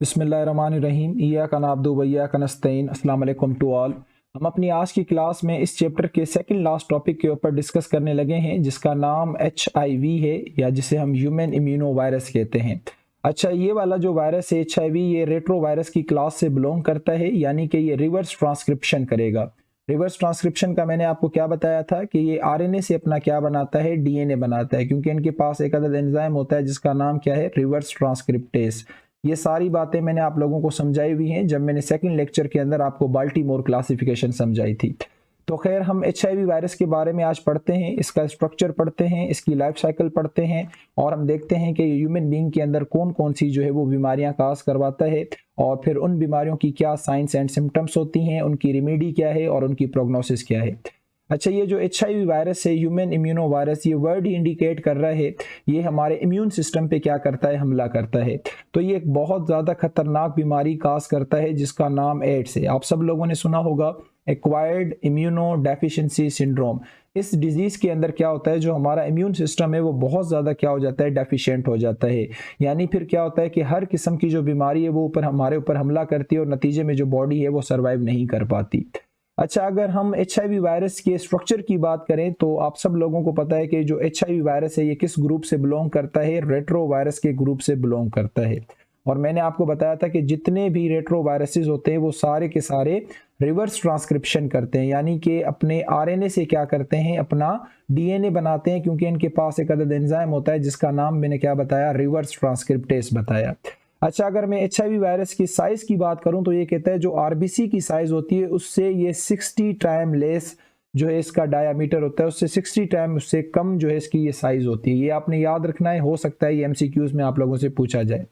बिस्मिल्लाहिर्रहमानिर्रहीम इय्याका नअब्दु व इय्याका नस्तईन। अस्सलाम वालेकुम टू ऑल। हम अपनी आज की क्लास में इस चैप्टर के सेकंड लास्ट टॉपिक के ऊपर डिस्कस करने लगे हैं जिसका नाम HIV है या जिसे हम ह्यूमन इम्यूनो वायरस कहते हैं। अच्छा, ये वाला जो वायरस है HIV ये रेट्रो वायरस की क्लास से बिलोंग करता है, यानी कि ये रिवर्स ट्रांसक्रिप्शन करेगा। रिवर्स ट्रांसक्रिप्शन का मैंने आपको क्या बताया था कि ये RNA से अपना क्या बनाता है, DNA बनाता है, क्योंकि इनके पास एक अदद एंजाइम होता है जिसका नाम क्या है, रिवर्स ट्रांसक्रिप्टेस। ये सारी बातें मैंने आप लोगों को समझाई हुई हैं जब मैंने सेकंड लेक्चर के अंदर आपको बाल्टीमोर क्लासिफिकेशन समझाई थी। तो खैर, हम HIV वायरस के बारे में आज पढ़ते हैं, इसका स्ट्रक्चर पढ़ते हैं, इसकी लाइफ साइकिल पढ़ते हैं और हम देखते हैं कि ह्यूमन बीइंग के अंदर कौन कौन सी जो है वो बीमारियां काज करवाता है और फिर उन बीमारियों की क्या साइंस एंड सिम्टम्स होती हैं, उनकी रेमेडी क्या है और उनकी प्रोग्नोसिस क्या है। अच्छा, ये जो HIV वायरस है, ह्यूमन इम्यूनो वायरस, ये वर्ड ही इंडिकेट कर रहा है ये हमारे इम्यून सिस्टम पे क्या करता है, हमला करता है। तो ये एक बहुत ज़्यादा खतरनाक बीमारी काज करता है जिसका नाम एड्स है। आप सब लोगों ने सुना होगा एक्वायर्ड इम्यूनो डेफिशिएंसी सिंड्रोम। इस डिजीज़ के अंदर क्या होता है, जो हमारा इम्यून सिस्टम है वो बहुत ज़्यादा क्या हो जाता है, डेफिशिएंट हो जाता है। यानी फिर क्या होता है कि हर किस्म की जो बीमारी है वो हमारे ऊपर हमला करती है और नतीजे में जो बॉडी है वो सर्वाइव नहीं कर पाती। अच्छा, अगर हम HIV वायरस के स्ट्रक्चर की बात करें तो आप सब लोगों को पता है कि जो HIV वायरस है ये किस ग्रुप से बिलोंग करता है, रेट्रो वायरस के ग्रुप से बिलोंग करता है। और मैंने आपको बताया था कि जितने भी रेट्रो वायरसेस होते हैं वो सारे के सारे रिवर्स ट्रांसक्रिप्शन करते हैं, यानी कि अपने RNA से क्या करते हैं, अपना DNA बनाते हैं, क्योंकि इनके पास एक अदद एंजाइम होता है जिसका नाम मैंने क्या बताया, रिवर्स ट्रांसक्रिप्टेस बताया। अच्छा, अगर मैं HIV वायरस की साइज की बात करूं तो ये कहता है जो RBC की साइज होती है उससे ये 60 टाइम लेस जो है इसका डायामीटर होता है, उससे 60 टाइम उससे कम जो है इसकी ये साइज होती है। ये आपने याद रखना है, हो सकता है ये MCQs में आप लोगों से पूछा जाए।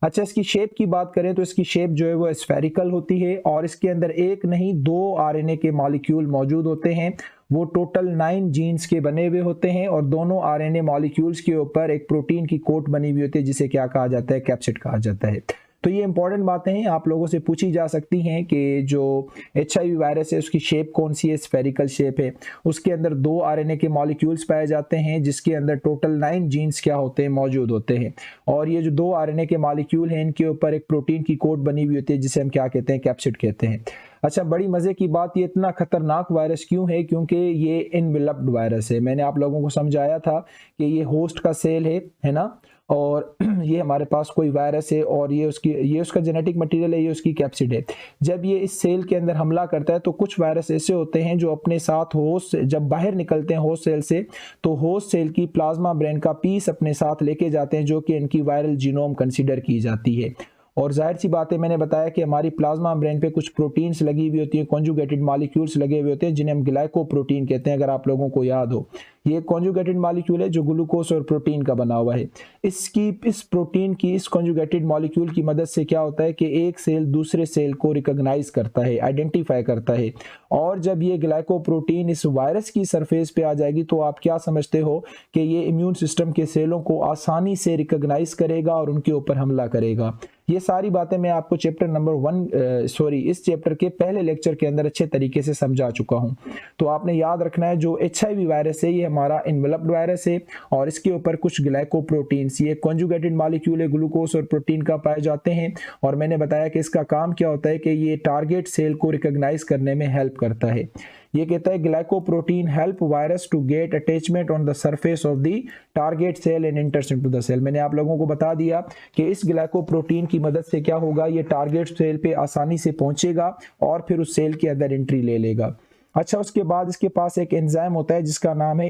अच्छा, इसकी शेप की बात करें तो इसकी शेप जो है वो स्फेरिकल होती है और इसके अंदर एक नहीं दो RNA के मॉलिक्यूल मौजूद होते हैं। वो टोटल 9 जीन्स के बने हुए होते हैं और दोनों RNA मॉलिक्यूल्स के ऊपर एक प्रोटीन की कोट बनी हुई होती है जिसे क्या कहा जाता है, कैप्सिड कहा जाता है। तो ये इंपॉर्टेंट बातें हैं, आप लोगों से पूछी जा सकती हैं कि जो HIV वायरस है उसकी शेप कौन सी है, स्फेरिकल शेप है। उसके अंदर 2 RNA के मॉलिक्यूल्स पाए जाते हैं जिसके अंदर टोटल 9 जीन्स क्या होते हैं, मौजूद होते हैं। और ये जो 2 RNA के मॉलिक्यूल हैं इनके ऊपर एक प्रोटीन की कोट बनी हुई होती है जिसे हम क्या कहते हैं, कैप्सिड कहते हैं। अच्छा, बड़ी मजे की बात, ये इतना खतरनाक वायरस क्यों है, क्योंकि ये इनवेलप्ड वायरस है। मैंने आप लोगों को समझाया था कि ये होस्ट का सेल है ना, और ये हमारे पास कोई वायरस है और ये उसका जेनेटिक मटेरियल है, ये उसकी कैप्सिड है। जब ये इस सेल के अंदर हमला करता है तो कुछ वायरस ऐसे होते हैं जो अपने साथ होस्ट जब बाहर निकलते हैं होस्ट सेल से तो होस्ट सेल की प्लाज्मा ब्रेन का पीस अपने साथ लेके जाते हैं जो कि इनकी वायरल जीनोम कंसीडर की जाती है। और जाहिर सी बात है, मैंने बताया कि हमारी प्लाज्मा ब्रेन पे कुछ प्रोटीन्स लगी हुई होती हैं, कॉन्जुगेटेड मॉलिक्यूल्स लगे हुए होते हैं जिन्हें हम ग्लाइकोप्रोटीन कहते हैं। अगर आप लोगों को याद हो, ये कॉन्जुगेटेड मॉलिक्यूल है जो ग्लूकोज और प्रोटीन का बना हुआ है। इस प्रोटीन की इस कॉन्जुगेटेड मॉलिक्यूल की मदद से क्या होता है कि एक सेल दूसरे सेल को रिकॉग्नाइज करता है, आइडेंटिफाई करता है। और जब ये ग्लाइकोप्रोटीन इस वायरस की सरफेस पे आ जाएगी तो आप क्या समझते हो कि ये इम्यून सिस्टम के सेलों को आसानी से रिकॉग्नाइज करेगा और उनके ऊपर हमला करेगा। ये सारी बातें मैं आपको चैप्टर नंबर इस चैप्टर के पहले लेक्चर के अंदर अच्छे तरीके से समझा चुका हूं। तो आपने याद रखना है, जो HIV वायरस है ये हमारा इन्वेलप्ड वायरस है और इसके ऊपर कुछ ग्लाइकोप्रोटीन्स, ये कॉन्जुगेटेड मॉलिक्यूल है, ग्लूकोज और प्रोटीन का पाए जाते हैं। और मैंने बताया कि इसका काम क्या होता है कि ये टारगेट सेल को रिकॉग्नाइज करने में हेल्प करता है। ये कहता है glycoprotein help virus to get attachment on the surface of the target cell and enters into the cell. मैंने आप लोगों को बता दिया कि इस ग्लाइकोप्रोटीन की मदद से क्या होगा, ये टारगेट सेल पे आसानी से पहुंचेगा और फिर उस सेल के अंदर एंट्री ले लेगा। अच्छा, उसके बाद इसके पास एक एंजाइम होता है जिसका नाम है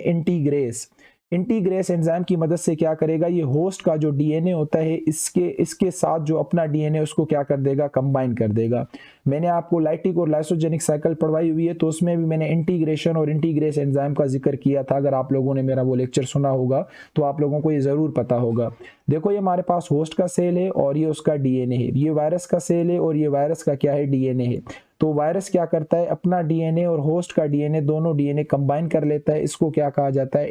इंटीग्रेस एंजाइम की मदद से क्या करेगा, ये होस्ट का जो DNA होता है इसके साथ जो अपना DNA उसको क्या कर देगा, कंबाइन कर देगा। मैंने आपको लाइटिक और लाइसोजेनिक साइकिल पढ़वाई हुई है तो उसमें भी मैंने इंटीग्रेशन और इंटीग्रेस एंजाइम का जिक्र किया था। अगर आप लोगों ने मेरा वो लेक्चर सुना होगा तो आप लोगों को ये जरूर पता होगा। देखो, ये हमारे पास होस्ट का सेल है और ये उसका DNA है, ये वायरस का सेल है और ये वायरस का क्या है, DNA है। तो वायरस क्या करता है, अपना DNA और होस्ट का DNA दोनों DNA कंबाइन कर लेता है। इसको क्या कहा जाता है,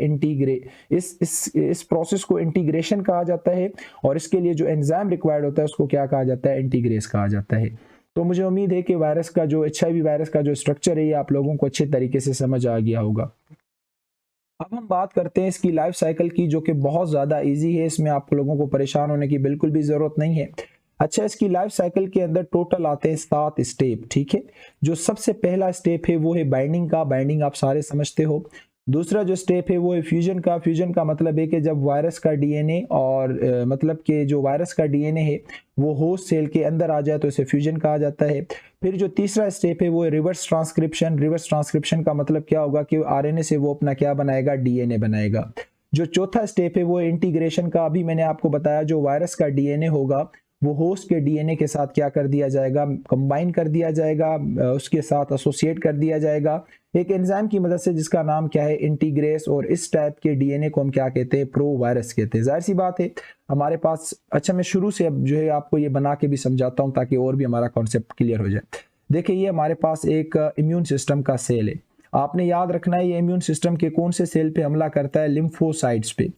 इस प्रोसेस को इंटीग्रेशन कहा जाता है। और इसके लिए जो एंजाइम रिक्वायर्ड होता है उसको क्या कहा जाता है, इंटीग्रेस कहा जाता है। तो मुझे उम्मीद है कि वायरस का जो HIV वायरस का जो स्ट्रक्चर है ये आप लोगों को अच्छे तरीके से समझ आ गया होगा। अब हम बात करते हैं इसकी लाइफ साइकिल की, जो कि बहुत ज़्यादा इजी है, इसमें आप लोगों को परेशान होने की बिल्कुल भी ज़रूरत नहीं है। अच्छा, इसकी लाइफ साइकिल के अंदर टोटल आते हैं 7 स्टेप, ठीक है। जो सबसे पहला स्टेप है वो है बाइंडिंग का, बाइंडिंग आप सारे समझते हो। दूसरा जो स्टेप है वो है फ्यूजन का, फ्यूजन का मतलब है कि जब वायरस का डीएनए और मतलब कि जो वायरस का डीएनए है वो होस्ट सेल के अंदर आ जाए तो इसे फ्यूजन कहा जाता है। फिर जो तीसरा स्टेप है वो है रिवर्स ट्रांसक्रिप्शन। रिवर्स ट्रांसक्रिप्शन का मतलब क्या होगा कि आरएनए से वो अपना क्या बनाएगा, डीएनए बनाएगा। जो चौथा स्टेप है वो इंटीग्रेशन का। अभी मैंने आपको बताया जो वायरस का डीएनए होगा वो होस्ट के डीएनए के साथ क्या कर दिया जाएगा, कंबाइन कर दिया जाएगा, उसके साथ एसोसिएट कर दिया जाएगा एक एंजाइम की मदद से जिसका नाम क्या है, इंटीग्रेस। और इस टाइप के डीएनए को हम क्या कहते हैं, प्रो वायरस कहते हैं। जाहिर सी बात है हमारे पास, अच्छा मैं शुरू से अब जो है आपको ये बना के भी समझाता हूं ताकि और भी हमारा कॉन्सेप्ट क्लियर हो जाए। देखिए ये हमारे पास एक इम्यून सिस्टम का सेल है। आपने याद रखना है ये इम्यून सिस्टम के कौन से सेल पे हमला करता है, लिम्फोसाइट्स पे।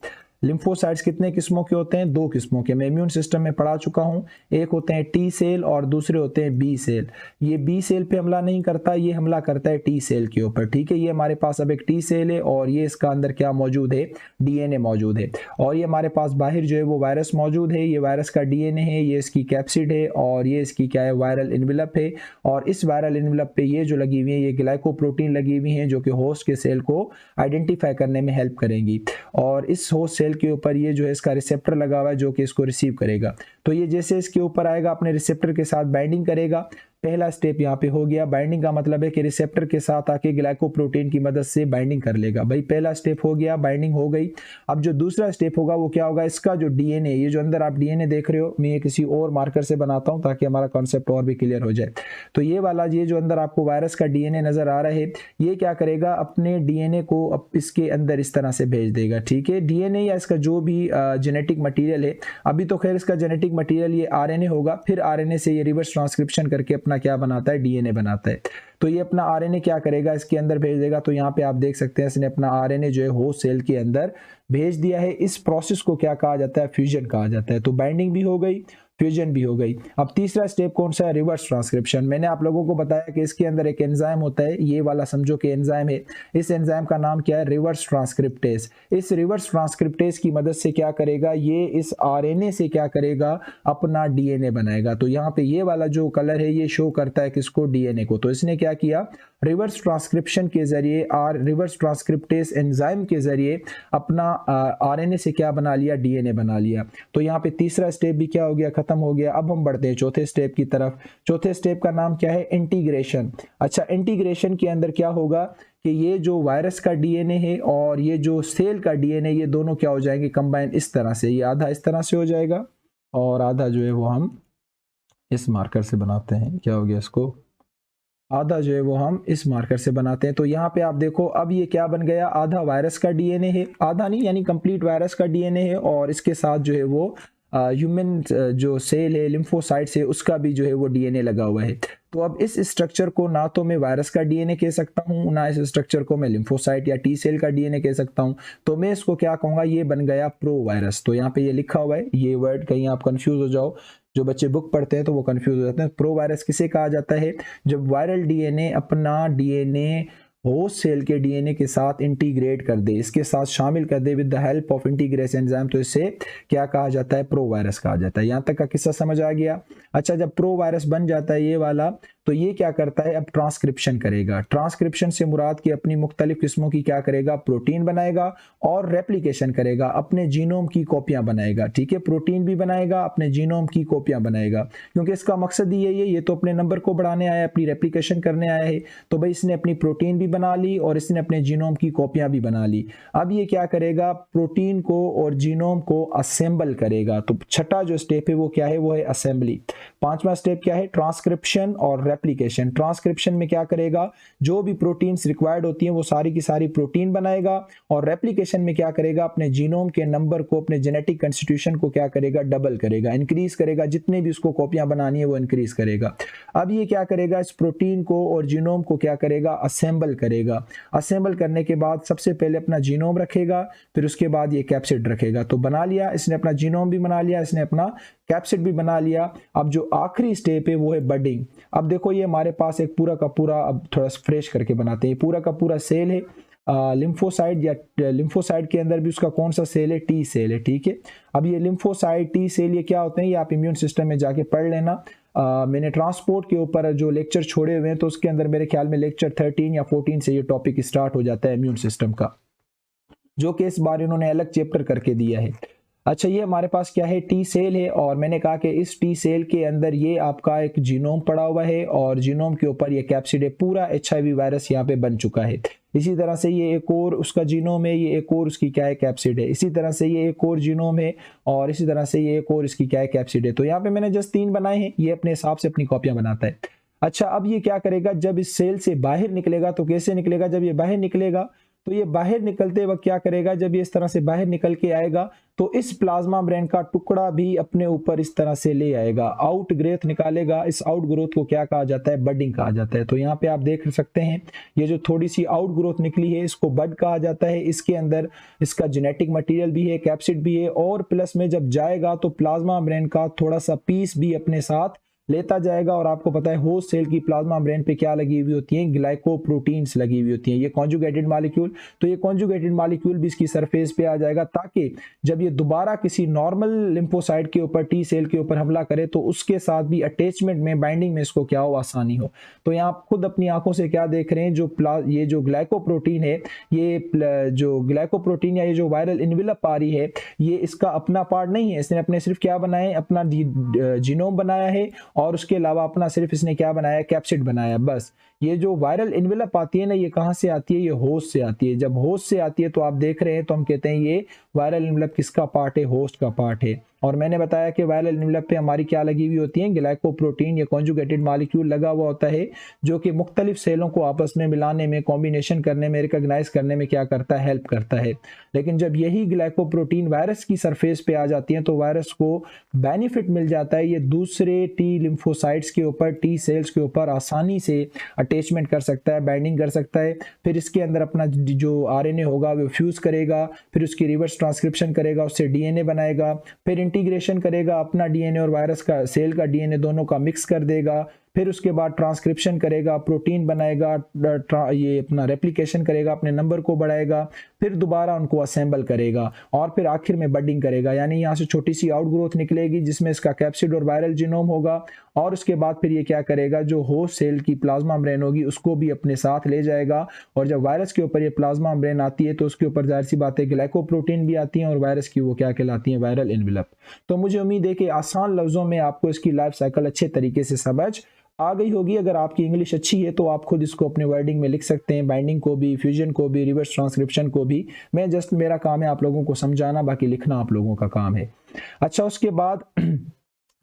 लिम्फोसाइट्स कितने किस्मों के होते हैं, 2 किस्मों के। मैं इम्यून सिस्टम में पढ़ा चुका हूं, एक होते हैं टी सेल और दूसरे होते हैं बी सेल। ये बी सेल पे हमला नहीं करता, ये हमला करता है टी सेल के ऊपर, ठीक है। ये हमारे पास अब एक टी सेल है और ये इसका अंदर क्या मौजूद है, डीएनए मौजूद है। और ये हमारे पास बाहर जो है वो वायरस मौजूद है, ये वायरस का डीएनए है, ये इसकी कैप्सिड है और ये इसकी क्या है, वायरल इन्वेलप है। और इस वायरल इन्वेलप पे ये जो लगी हुई है ये ग्लाइकोप्रोटीन लगी हुई है जो कि होस्ट के सेल को आइडेंटिफाई करने में हेल्प करेंगी। और इस होस्ट सेल के ऊपर ये जो है इसका रिसेप्टर लगा हुआ है जो कि इसको रिसीव करेगा। तो ये जैसे इसके ऊपर आएगा अपने रिसेप्टर के साथ बाइंडिंग करेगा। पहला स्टेप यहाँ पे हो गया। बाइंडिंग का मतलब है कि रिसेप्टर के साथ आके ग्लाइकोप्रोटीन की मदद से बाइंडिंग कर लेगा। भाई पहला स्टेप हो गया, बाइंडिंग हो गई। अब जो दूसरा स्टेप होगा वो क्या होगा, इसका जो डीएनए, ये जो अंदर आप डीएनए देख रहे हो, मैं ये किसी और मार्कर से बनाता हूं ताकि हमारा कॉन्सेप्ट और भी क्लियर हो जाए। तो ये वाला, ये जो अंदर आपको वायरस का डीएनए नजर आ रहा है, ये क्या करेगा, अपने डीएनए को अब इसके अंदर इस तरह से भेज देगा, ठीक है। डीएनए या इसका जो भी जेनेटिक मटीरियल है, अभी तो खैर इसका जेनेटिक मटीरियल ये आरएनए होगा, फिर आरएनए से ये रिवर्स ट्रांसक्रिप्शन करके अपना क्या बनाता है, डीएनए बनाता है। तो ये अपना आरएनए क्या करेगा, इसके अंदर भेज देगा। तो यहाँ पे आप देख सकते हैं इसने अपना आरएनए जो है होस्ट सेल के अंदर भेज दिया है। इस प्रोसेस को क्या कहा जाता है, फ्यूजन कहा जाता है। तो बाइंडिंग भी हो गई, फ्यूजन भी हो गई। अब तीसरा स्टेप कौन सा है, रिवर्स ट्रांसक्रिप्शन। मैंने आप लोगों को बताया कि इसके अंदर एक एंजाइम होता है, ये वाला समझो कि एंजाइम है। इस एंजाइम का नाम क्या है, रिवर्स ट्रांसक्रिप्टेज। इस रिवर्स ट्रांसक्रिप्टेज की मदद से क्या करेगा, ये इस आरएनए से क्या करेगा, अपना डीएनए बनाएगा। तो यहाँ पे ये वाला जो कलर है ये शो करता है किसको, डीएनए को। तो इसने क्या किया, रिवर्स ट्रांसक्रिप्शन के जरिए और रिवर्स ट्रांसक्रिप्टेज एंजाइम के जरिए अपना आरएनए से क्या बना लिया, डीएनए बना लिया। तो यहाँ पे तीसरा स्टेप भी क्या हो गया, खत्म हो गया। अब हम बढ़ते हैं चौथे स्टेप की तरफ। चौथे स्टेप का नाम क्या है, इंटीग्रेशन। अच्छा, इंटीग्रेशन के अंदर क्या होगा कि ये जो वायरस का डीएनए है और ये जो सेल का डीएनए, ये दोनों क्या हो जाएंगे, कंबाइन इस तरह से। ये आधा इस तरह से हो जाएगा और आधा जो है वो हम इस मार्कर से बनाते हैं। क्या हो गया, इसको आधा जो है वो हम इस मार्कर से बनाते हैं। तो यहाँ पे आप देखो अब ये क्या बन गया, आधा वायरस का डीएनए है, आधा नहीं यानी कंप्लीट वायरस का डीएनए है, और इसके साथ जो है वो ह्यूमन जो सेल है, लिम्फोसाइट्स है, उसका भी जो है वो डीएनए लगा हुआ है। तो अब इस स्ट्रक्चर को ना तो मैं वायरस का डीएनए कह सकता हूँ, ना इस स्ट्रक्चर को मैं लिम्फोसाइट या टी सेल का डीएनए कह सकता हूँ। तो मैं इसको क्या कहूँगा, ये बन गया प्रो वायरस। तो यहाँ पे ये लिखा हुआ है, ये वर्ड कहीं आप कंफ्यूज हो जाओ, जो बच्चे बुक पढ़ते हैं तो वो कंफ्यूज हो जाते हैं। प्रो वायरस किसे कहा जाता है, जब वायरल डीएनए अपना डीएनए होस्ट सेल के डीएनए के साथ इंटीग्रेट कर दे, इसके साथ शामिल कर दे with the help of integrase enzyme, तो इसे क्या कहा जाता है, प्रो वायरस कहा जाता है। यहाँ तक का किस्सा समझ आ गया। अच्छा, जब प्रो वायरस बन जाता है ये वाला, तो ये क्या करता है, अब ट्रांसक्रिप्शन करेगा। ट्रांसक्रिप्शन से मुराद की अपनी मुख्तलिफ किस्मों की क्या करेगा, प्रोटीन बनाएगा और रेप्लिकेशन करेगा, अपने जीनोम की कॉपियां बनाएगा, ठीक है। प्रोटीन भी बनाएगा, अपने जीनोम की कॉपियां बनाएगा, क्योंकि इसका मकसद ही यही है, ये तो अपने नंबर को बढ़ाने आया है, अपनी रेप्लिकेशन करने आया है। तो भाई इसने अपनी प्रोटीन भी बना ली और इसने अपने जीनोम की कॉपियां भी बना ली। अब ये क्या करेगा, प्रोटीन को और जीनोम को असेंबल करेगा। तो छठा जो स्टेप है वो क्या है, वो है असेंबली। पांचवा स्टेप क्या है, ट्रांसक्रिप्शन और रेप्लिकेशन। ट्रांसक्रिप्शन में क्या करेगा, जो भी प्रोटीन्स रिक्वायर्ड होती हैं वो सारी की सारी प्रोटीन बनाएगा, और रेप्लिकेशन में क्या करेगा, अपने जीनोम के नंबर को, अपने जेनेटिक कंस्टिट्यूशन को क्या करेगा, डबल करेगा, इंक्रीज करेगा, जितने भी उसको कॉपियां बनानी है वो इंक्रीज करेगा। अब ये क्या करेगा, इस प्रोटीन को और जीनोम को क्या करेगा, असेंबल करेगा। असेंबल करने के बाद सबसे पहले अपना जीनोम रखेगा, फिर उसके बाद ये कैप्सिड रखेगा। तो बना लिया इसने, अपना जीनोम भी बना लिया इसने, अपना कैप्सिड भी बना लिया। अब जो आखिरी स्टेप है वो है बडिंग। अब देखो ये हमारे पास एक पूरा का पूरा, अब थोड़ा फ्रेश करके बनाते हैं, पूरा का पूरा सेल है। लिम्फोसाइट या लिम्फोसाइट के अंदर भी उसका कौन सा सेल है, टी सेल है, ठीक है। अब ये लिम्फोसाइट, टी सेल ये क्या होते हैं, ये आप इम्यून सिस्टम में जाके पढ़ लेना। मैंने ट्रांसपोर्ट के ऊपर जो लेक्चर छोड़े हुए हैं तो उसके अंदर मेरे ख्याल में लेक्चर 13 या 14 से ये टॉपिक स्टार्ट हो जाता है इम्यून सिस्टम का, जो कि इस बार इन्होंने अलग चैप्टर करके दिया है। अच्छा, ये हमारे पास क्या है, टी सेल है, और मैंने कहा कि इस टी सेल के अंदर ये आपका एक जीनोम पड़ा हुआ है और जीनोम के ऊपर ये कैप्सिड है, पूरा HIV वायरस यहाँ पे बन चुका है। इसी तरह से ये एक और उसका जीनोम है, ये एक और उसकी क्या है, कैप्सिड है। इसी तरह से ये एक और जीनोम है और इसी तरह से ये एक और इसकी क्या है, कैप्सिड है। तो यहाँ पे मैंने जस्ट 3 बनाए हैं, ये अपने हिसाब से अपनी कॉपियां बनाता है। अच्छा, अब ये क्या करेगा, जब इस सेल से बाहर निकलेगा तो कैसे निकलेगा, जब ये बाहर निकलेगा तो ये बाहर निकलते वक्त क्या करेगा, जब ये इस तरह से बाहर निकल के आएगा तो इस प्लाज्मा मेम्ब्रेन का टुकड़ा भी अपने ऊपर इस तरह से ले आएगा, आउट ग्रोथ निकालेगा। इस आउट ग्रोथ को क्या कहा जाता है, बडिंग कहा जाता है। तो यहाँ पे आप देख सकते हैं ये जो थोड़ी सी आउट ग्रोथ निकली है इसको बड कहा जाता है। इसके अंदर इसका जेनेटिक मटेरियल भी है, कैप्सिड भी है, और प्लस में जब जाएगा तो प्लाज्मा मेम्ब्रेन का थोड़ा सा पीस भी अपने साथ लेता जाएगा। और आपको पता है होस्ट सेल की प्लाज्मा मेम्ब्रेन पे क्या लगी हुई होती है, ग्लाइकोप्रोटीन्स लगी हुई होती हैं, ये कॉन्जुगेटेड मॉलिक्यूल। तो ये कॉन्जुगेटेड मॉलिक्यूल भी इसकी सरफेस पे आ जाएगा, ताकि जब ये दोबारा किसी नॉर्मल लिम्फोसाइट के ऊपर, टी सेल के ऊपर हमला करे तो उसके साथ भी अटैचमेंट में, बाइंडिंग में इसको क्या हो, आसानी हो। तो यहाँ आप खुद अपनी आंखों से क्या देख रहे हैं, ये जो ग्लाइकोप्रोटीन है, ये जो ग्लाइकोप्रोटीन या ये जो वायरल इनवेलप आ रही है, ये इसका अपना पार्ट नहीं है। इसने अपने सिर्फ क्या बनाया है, अपना जीनोम बनाया है, और उसके अलावा अपना सिर्फ इसने क्या बनाया, कैप्सिड बनाया, बस। ये जो वायरल इनवेलप आती है ना, ये कहां से आती है, ये होस्ट से आती है। जब होस्ट से आती है तो आप देख रहे हैं तो हम कहते हैं ये वायरल इनवेलप किसका पार्ट है, होस्ट का पार्ट है। और मैंने बताया कि वायरल इनवेलप पे हमारी क्या लगी हुई होती है, ग्लाइकोप्रोटीन या कॉन्जुगेटेड मॉलिक्यूल लगा हुआ होता है, जो कि मुख्तलिफ सेलों को आपस में मिलाने में, कॉम्बिनेशन करने में, रिकॉग्नाइज करने में क्या करता है, हेल्प करता है। लेकिन जब यही ग्लाइकोप्रोटीन वायरस की सरफेस पे आ जाती है तो वायरस को बेनिफिट मिल जाता है, ये दूसरे टी लिम्फोसाइट्स के ऊपर, टी सेल्स के ऊपर आसानी से अटैचमेंट कर सकता है, बाइंडिंग कर सकता है। फिर इसके अंदर अपना जो आरएनए होगा वो फ्यूज करेगा, फिर उसकी रिवर्स ट्रांसक्रिप्शन करेगा, उससे डीएनए बनाएगा, फिर इंटीग्रेशन करेगा, अपना डीएनए और वायरस का, सेल का डीएनए दोनों का मिक्स कर देगा। फिर उसके बाद ट्रांसक्रिप्शन करेगा, प्रोटीन बनाएगा, ये अपना रेप्लिकेशन करेगा, अपने नंबर को बढ़ाएगा, फिर दोबारा उनको असेंबल करेगा, और फिर आखिर में बडिंग करेगा। यानी यहाँ से छोटी सी आउट ग्रोथ निकलेगी जिसमें इसका कैप्सिड और वायरल जीनोम होगा, और उसके बाद फिर ये क्या करेगा, जो होस्ट सेल की प्लाज्मा मेम्ब्रेन होगी उसको भी अपने साथ ले जाएगा। और जब वायरस के ऊपर ये प्लाज्मा मेम्ब्रेन आती है तो उसके ऊपर जाहिर सी बात है ग्लाइकोप्रोटीन भी आती है, और वायरस की वो क्या कहलाती है, वायरल एनवेलप। तो मुझे उम्मीद है कि आसान लफ्जों में आपको इसकी लाइफ साइकिल अच्छे तरीके से समझ आ गई होगी। अगर आपकी इंग्लिश अच्छी है तो आप खुद इसको अपने वर्डिंग में लिख सकते हैं, बाइंडिंग को भी, फ्यूजन को भी, रिवर्स ट्रांसक्रिप्शन को भी। मैं जस्ट, मेरा काम है आप लोगों को समझाना, बाकी लिखना आप लोगों का काम है। अच्छा, उसके बाद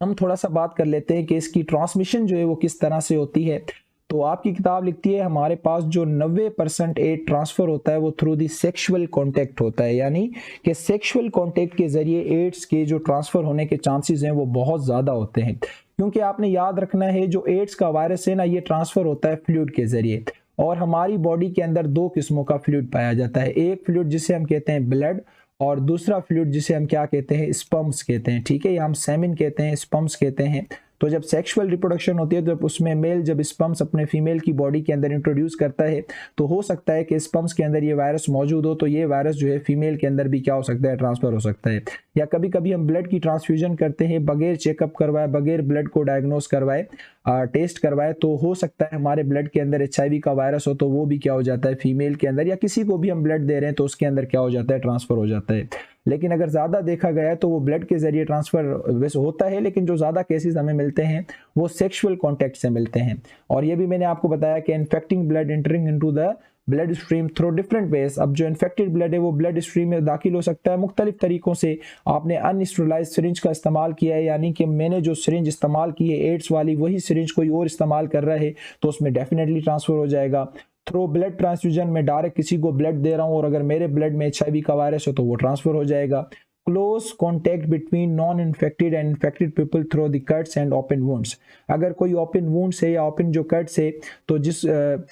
हम थोड़ा सा बात कर लेते हैं कि इसकी ट्रांसमिशन जो है वो किस तरह से होती है। तो आपकी किताब लिखती है हमारे पास जो 90% एड ट्रांसफर होता है वो थ्रू दी सेक्सुअल कांटेक्ट होता है, यानी कि सेक्सुअल कांटेक्ट के जरिए एड्स के जो ट्रांसफर होने के चांसेस हैं वो बहुत ज्यादा होते हैं। क्योंकि आपने याद रखना है जो एड्स का वायरस है ना, ये ट्रांसफर होता है फ्लूइड के जरिए, और हमारी बॉडी के अंदर 2 किस्मों का फ्लूइड पाया जाता है। एक फ्लूइड जिसे हम कहते हैं ब्लड, और दूसरा फ्लूइड जिसे हम क्या कहते हैं, स्पर्म्स कहते हैं, ठीक है, या हम सेमिन कहते हैं, स्पर्म्स कहते हैं। तो जब सेक्सुअल रिप्रोडक्शन होती है, जब उसमें मेल जब स्पर्म्स अपने फीमेल की बॉडी के अंदर इंट्रोड्यूस करता है, तो हो सकता है कि स्पर्म्स के अंदर ये वायरस मौजूद हो, तो ये वायरस जो है फीमेल के अंदर भी क्या हो सकता है, ट्रांसफर हो सकता है। या कभी कभी हम ब्लड की ट्रांसफ्यूजन करते हैं बगैर चेकअप करवाए, बगैर ब्लड को डायग्नोस करवाए, टेस्ट करवाए, तो हो सकता है हमारे ब्लड के अंदर HIV का वायरस हो, तो वो भी क्या हो जाता है फीमेल के अंदर, या किसी को भी हम ब्लड दे रहे हैं तो उसके अंदर क्या हो जाता है, ट्रांसफर हो जाता है। लेकिन अगर ज़्यादा देखा गया है तो वो ब्लड के जरिए ट्रांसफर वैसे होता है, लेकिन जो ज़्यादा केसेस हमें मिलते हैं वो सेक्सुअल कॉन्टैक्ट से मिलते हैं। और ये भी मैंने आपको बताया कि infecting blood entering into the blood stream through different ways. अब जो इन्फेक्टेड ब्लड है वो ब्लड स्ट्रीम में दाखिल हो सकता है मुख्तलिफ तरीकों से। आपने अनस्टेरिलाइज्ड सिरिंज का इस्तेमाल किया है, यानी कि मैंने जो सिरिंज इस्तेमाल की है एड्स वाली, वही सिरिंज कोई और इस्तेमाल कर रहा है तो उसमें डेफिनेटली ट्रांसफर हो जाएगा। थ्रू ब्लड ट्रांसफ्यूजन में डायरेक्ट किसी को ब्लड दे रहा हूँ और अगर मेरे ब्लड में HIV का वायरस हो तो वो ट्रांसफर हो जाएगा। Close contact between non infected and infected people through the cuts and open wounds. अगर कोई ओपन वुंड्स है या ओपन जो कट्स है, तो जिस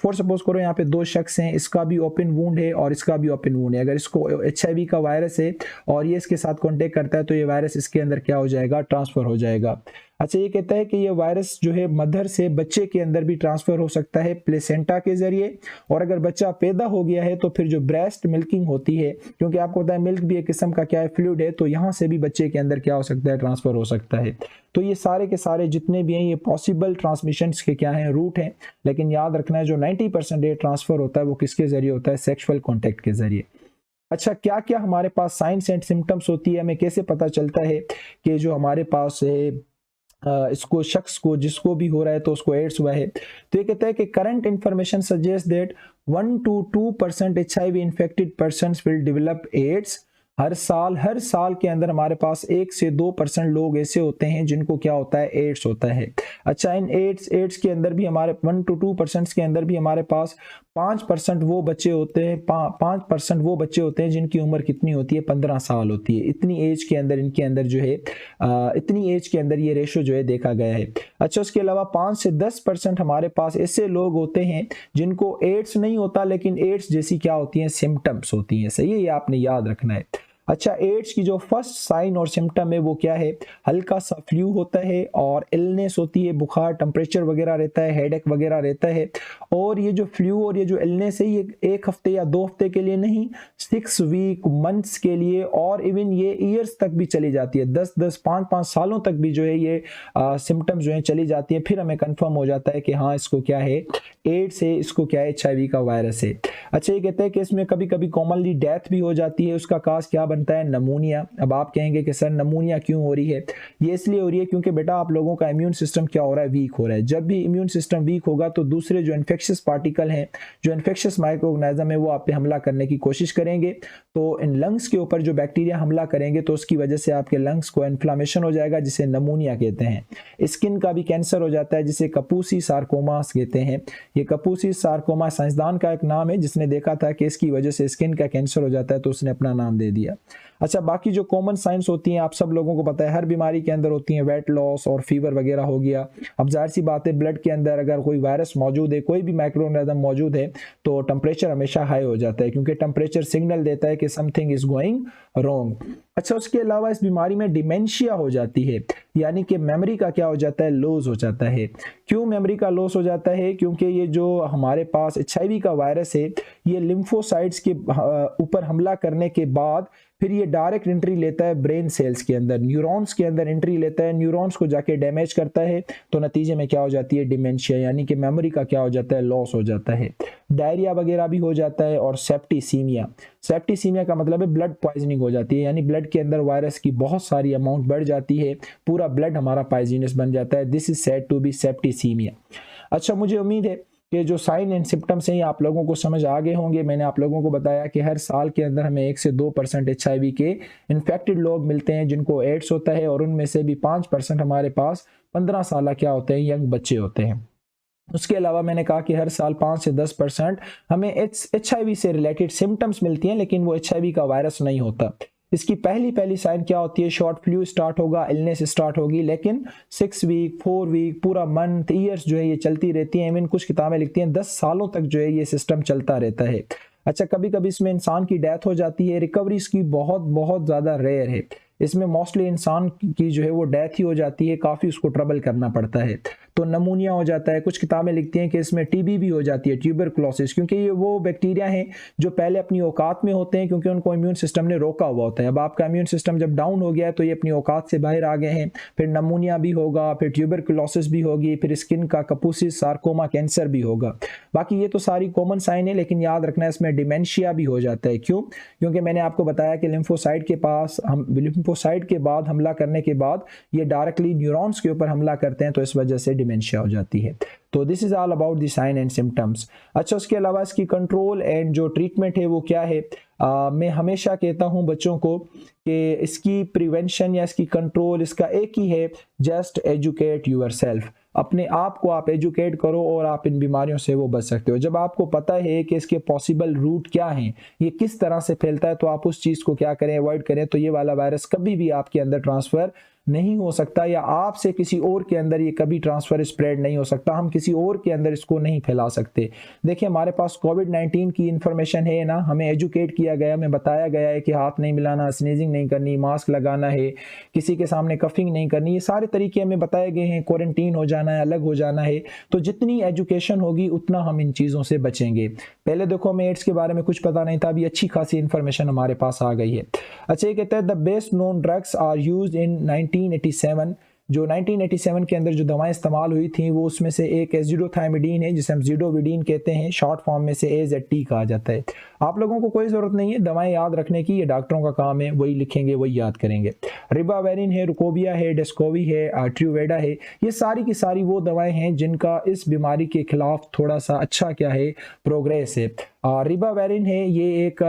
फॉर सपोज करो यहाँ पे 2 शख्स हैं, इसका भी ओपन वुंड है और इसका भी ओपन वुंड है, अगर इसको HIV का वायरस है और ये इसके साथ कॉन्टैक्ट करता है तो ये वायरस इसके अंदर क्या हो जाएगा, ट्रांसफर हो जाएगा। अच्छा, ये कहता है कि ये वायरस जो है मदर से बच्चे के अंदर भी ट्रांसफर हो सकता है प्लेसेंटा के जरिए, और अगर बच्चा पैदा हो गया है तो फिर जो ब्रेस्ट मिल्किंग होती है, क्योंकि आपको पता है मिल्क भी एक किस्म का क्या है, फ्लूइड है, तो यहाँ से भी बच्चे के अंदर क्या हो सकता है, ट्रांसफर हो सकता है। तो ये सारे के सारे जितने भी हैं ये पॉसिबल ट्रांसमिशंस के क्या हैं, रूट हैं। लेकिन याद रखना है जो 90% ट्रांसफर होता है वो किसके जरिए होता है, सेक्सुअल कॉन्टैक्ट के जरिए। अच्छा, क्या क्या हमारे पास साइंस एंड सिम्टम्स होती है, हमें कैसे पता चलता है कि जो हमारे पास है इसको शख्स को जिसको भी हो रहा है तो उसको एड्स हुआ है। तो ये कहता है कि current information suggest that 1 to 2% HIV infected persons will develop AIDS. हर साल के अंदर हमारे पास 1 से 2% लोग ऐसे होते हैं जिनको क्या होता है, एड्स होता है। अच्छा, इन एड्स के अंदर भी हमारे 1 to 2% के अंदर भी हमारे पास 5% वो बच्चे होते हैं, 5% वो बच्चे होते हैं जिनकी उम्र कितनी होती है, 15 साल होती है। इतनी एज के अंदर इनके अंदर जो है इतनी एज के अंदर ये रेशो जो है देखा गया है। अच्छा, उसके अलावा 5 से 10% हमारे पास ऐसे लोग होते हैं जिनको एड्स नहीं होता लेकिन एड्स जैसी क्या होती हैं, सिम्टम्स होती हैं। सही है, ये आपने याद रखना है। अच्छा, एड्स की जो फर्स्ट साइन और सिम्टम है वो क्या है, हल्का सा फ्लू होता है और इलनेस होती है, बुखार, टेम्परेचर वगैरह रहता है, हेडेक वगैरह रहता है। और ये जो फ्लू और ये जो इलनेस है ये 1 हफ्ते या 2 हफ्ते के लिए नहीं, 6 वीक, मंथ्स के लिए, और इवन ये ईयर्स तक भी चली जाती है, 10-10, 5-5 सालों तक भी जो है ये सिम्टम्स जो है चली जाती है। फिर हमें कंफर्म हो जाता है कि हाँ इसको क्या है, एड्स है, इसको क्या है, HIV का वायरस है। अच्छा, ये कहते हैं कि इसमें कभी कभी कॉमनली डेथ भी हो जाती है। उसका काज क्या बनता है, नमूनिया। अब आप कहेंगे कि सर नमूनिया क्यों हो रही है, ये इसलिए हो रही है क्योंकि बेटा आप लोगों का इम्यून सिस्टम क्या हो रहा है, वीक हो रहा है। जब भी इम्यून सिस्टम वीक होगा तो दूसरे जो इन्फेक्शियस पार्टिकल हैं, जो इन्फेक्शियस माइक्रो ऑर्गेनिज्म है, वो आप पे हमला करने की कोशिश करेंगे। तो इन लंग्स के ऊपर जो बैक्टीरिया हमला करेंगे तो उसकी वजह से आपके लंग्स को इन्फ्लामेशन हो जाएगा जिसे नमूनिया कहते हैं। स्किन का भी कैंसर हो जाता है जिसे कपूसी सार्कोमा कहते हैं। ये कपूसी सार्कोमा साइंसदान का एक नाम है जिसने देखा था कि इसकी वजह से स्किन का कैंसर हो जाता है तो उसने अपना नाम दे दिया। अच्छा, बाकी जो कॉमन साइंस होती हैं आप सब लोगों को पता है, हर बीमारी के अंदर होती हैं, वेट लॉस और फीवर वगैरह हो गया। अब जाहिर सी बात है ब्लड के अंदर अगर कोई वायरस मौजूद है, कोई भी माइक्रो ऑर्गेनिज्म मौजूद है तो टेम्परेचर हमेशा हाई हो जाता है क्योंकि टेम्परेचर सिग्नल देता है कि समथिंग इज गोइंग रॉन्ग। अच्छा, उसके अलावा इस बीमारी में डिमेंशिया हो जाती है, यानी कि मेमोरी का क्या हो जाता है, लॉस हो जाता है। क्यों मेमोरी का लॉस हो जाता है, क्योंकि ये जो हमारे पास HIV का वायरस है ये लिम्फोसाइट्स के ऊपर हमला करने के बाद फिर ये डायरेक्ट एंट्री लेता है ब्रेन सेल्स के अंदर, न्यूरॉन्स के अंदर एंट्री लेता है, न्यूरॉन्स को जाके डैमेज करता है, तो नतीजे में क्या हो जाती है, डिमेंशिया, यानी कि मेमोरी का क्या हो जाता है, लॉस हो जाता है। डायरिया वगैरह भी हो जाता है। और सेप्टिसीमिया, सेप्टिसीमिया का मतलब है ब्लड पॉइजनिंग हो जाती है, यानी ब्लड के अंदर वायरस की बहुत सारी अमाउंट बढ़ जाती है, पूरा ब्लड हमारा पॉइजनस बन जाता है। This is said to be septicaemia. अच्छा, मुझे उम्मीद है कि जो साइन एंड सिम्टम्स हैं आप लोगों को समझ आ गए होंगे। मैंने आप लोगों को बताया कि हर साल के अंदर हमें 1 से 2% HIV के इन्फेक्टेड लोग मिलते हैं जिनको एड्स होता है, और उनमें से भी 5% हमारे पास 15 साल क्या होते हैं, यंग बच्चे होते हैं। उसके अलावा मैंने कहा कि हर साल 5 से 10% हमें HIV से रिलेटेड सिम्टम्स मिलती हैं, लेकिन वो HIV का वायरस नहीं होता। इसकी पहली साइन क्या होती है, शॉर्ट फ्लू स्टार्ट होगा, इलनेस स्टार्ट होगी, लेकिन 6 वीक, 4 वीक, पूरा मंथ, ईयर्स जो है ये चलती रहती हैं। इवन कुछ किताबें लिखती हैं 10 सालों तक जो है ये सिस्टम चलता रहता है। अच्छा, कभी कभी इसमें इंसान की डेथ हो जाती है, रिकवरी इसकी बहुत बहुत ज़्यादा रेयर है। इसमें मोस्टली इंसान की जो है वो डेथ ही हो जाती है, काफ़ी उसको ट्रबल करना पड़ता है। तो नमूनिया हो जाता है, कुछ किताबें लिखती हैं कि इसमें TB भी हो जाती है, ट्यूबरकुलोसिस, क्योंकि ये वो बैक्टीरिया हैं जो पहले अपनी औकात में होते हैं क्योंकि उनको इम्यून सिस्टम ने रोका हुआ होता है। अब आपका इम्यून सिस्टम जब डाउन हो गया है तो ये अपनी औकात से बाहर आ गए हैं, फिर नमूनिया भी होगा, फिर ट्यूबरकुलोसिस भी होगी, फिर स्किन का कपूसिस सार्कोमा कैंसर भी होगा। बाकी ये तो सारी कॉमन साइन है, लेकिन याद रखना है इसमें डिमेंशिया भी हो जाता है। क्यों? क्योंकि मैंने आपको बताया कि लिम्फोसाइट के पास लिम्फोसाइट के बाद हमला करने के बाद ये डायरेक्टली न्यूरॉन्स के ऊपर हमला करते हैं, तो इस वजह से डिमेंशिया हो जाती है। तो this is all about the sign and symptoms. अच्छा, उसके अलावा इसकी कंट्रोल एंड जो ट्रीटमेंट है वो क्या है? मैं हमेशा कहता हूं बच्चों को कि इसकी प्रिवेंशन या इसकी कंट्रोल इसका एक ही है, जस्ट एजुकेट योरसेल्फ। अपने आप को आप एजुकेट करो और आप इन बीमारियों से वो बच सकते हो। जब आपको पता है कि इसके पॉसिबल रूट क्या हैं, ये किस तरह से फैलता है, तो आप उस चीज़ को क्या करें, अवॉइड करें, तो ये वाला वायरस कभी भी आपके अंदर ट्रांसफ़र नहीं हो सकता, या आपसे किसी और के अंदर ये कभी ट्रांसफ़र स्प्रेड नहीं हो सकता, हम किसी और के अंदर इसको नहीं फैला सकते। देखिए हमारे पास कोविड-19 की इन्फॉर्मेशन है ना, हमें एजुकेट किया गया, हमें बताया गया है कि हाथ नहीं मिलाना, स्नीजिंग नहीं करनी, मास्क लगाना है, किसी के सामने कफिंग नहीं करनी, ये सारे तरीके हमें बताए गए हैं, क्वारंटीन हो जाना है, अलग हो जाना है। तो जितनी एजुकेशन होगी उतना हम इन चीज़ों से बचेंगे। पहले देखो हमें एड्स के बारे में कुछ पता नहीं था, अभी अच्छी खासी इन्फॉर्मेशन हमारे पास आ गई है। अच्छा ये कहते हैं the best known drugs are used in 1987, जो 1987 के अंदर जो दवाएं इस्तेमाल हुई थी वो उसमें से एक एजिडोथाइमिडीन है, जिसे हम ज़िडोविडीन कहते हैं, शॉर्ट फॉर्म में से AZT कहा जाता है। आप लोगों को कोई ज़रूरत नहीं है दवाएं याद रखने की, ये डॉक्टरों का काम है, वही लिखेंगे वही याद करेंगे। रिबावेरिन है, रुकोबिया है, डेस्कोवी है, ट्रूवेडा है, ये सारी की सारी वो दवाएं हैं जिनका इस बीमारी के खिलाफ थोड़ा सा अच्छा क्या है, प्रोग्रेस है। रिबावेरिन है, ये एक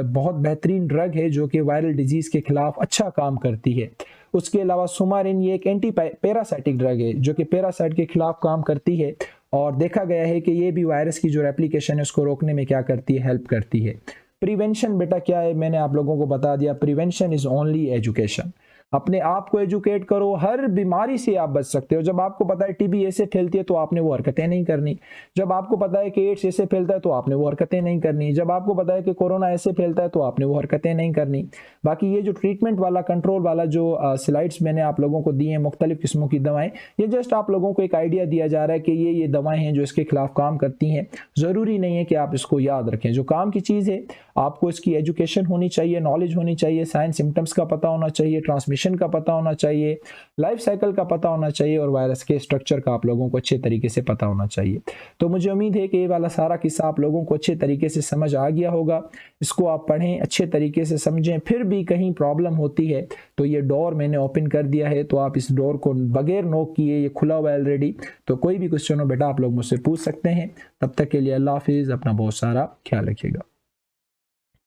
बहुत बेहतरीन ड्रग है जो कि वायरल डिजीज़ के खिलाफ अच्छा काम करती है। उसके अलावा सुमारिन ये एक एंटी पैरासाइटिक ड्रग है जो कि पैरासाइट के खिलाफ काम करती है, और देखा गया है कि ये भी वायरस की जो रेप्लिकेशन है उसको रोकने में क्या करती है, हेल्प करती है। प्रिवेंशन बेटा क्या है, मैंने आप लोगों को बता दिया, प्रिवेंशन इज ओनली एजुकेशन। अपने आप को एजुकेट करो, हर बीमारी से आप बच सकते हो। जब आपको पता है टीबी ऐसे फैलती है तो आपने वो हरकतें नहीं करनी, जब आपको पता है कि एड्स ऐसे फैलता है तो आपने वो हरकतें नहीं करनी, जब आपको पता है कि कोरोना ऐसे फैलता है तो आपने वो हरकतें नहीं करनी। बाकी ये जो ट्रीटमेंट वाला, कंट्रोल वाला जो स्लाइड्स मैंने आप लोगों को दिए हैं, मुख्तलिफ किस्मों की दवाएं, ये जस्ट आप लोगों को एक आइडिया दिया जा रहा है कि ये दवाएं हैं जो इसके खिलाफ काम करती हैं। ज़रूरी नहीं है कि आप इसको याद रखें। जो काम की चीज़ है आपको इसकी एजुकेशन होनी चाहिए, नॉलेज होनी चाहिए, साइन सिम्टम्स का पता होना चाहिए, ट्रांसमिशन का पता होना चाहिए, लाइफ साइकिल का पता होना चाहिए, और वायरस के स्ट्रक्चर का आप लोगों को अच्छे तरीके से पता होना चाहिए। तो मुझे उम्मीद है कि ये वाला सारा किस्सा आप लोगों को अच्छे तरीके से समझ आ गया होगा। इसको आप पढ़ें, अच्छे तरीके से समझें, फिर भी कहीं प्रॉब्लम होती है तो ये डोर मैंने ओपन कर दिया है, तो आप इस डोर को बगैर नॉक किए, ये खुला हुआ है ऑलरेडी, तो कोई भी क्वेश्चन हो बेटा आप लोग मुझसे पूछ सकते हैं। तब तक के लिए अल्लाह हाफिज़, अपना बहुत सारा ख्याल रखिएगा।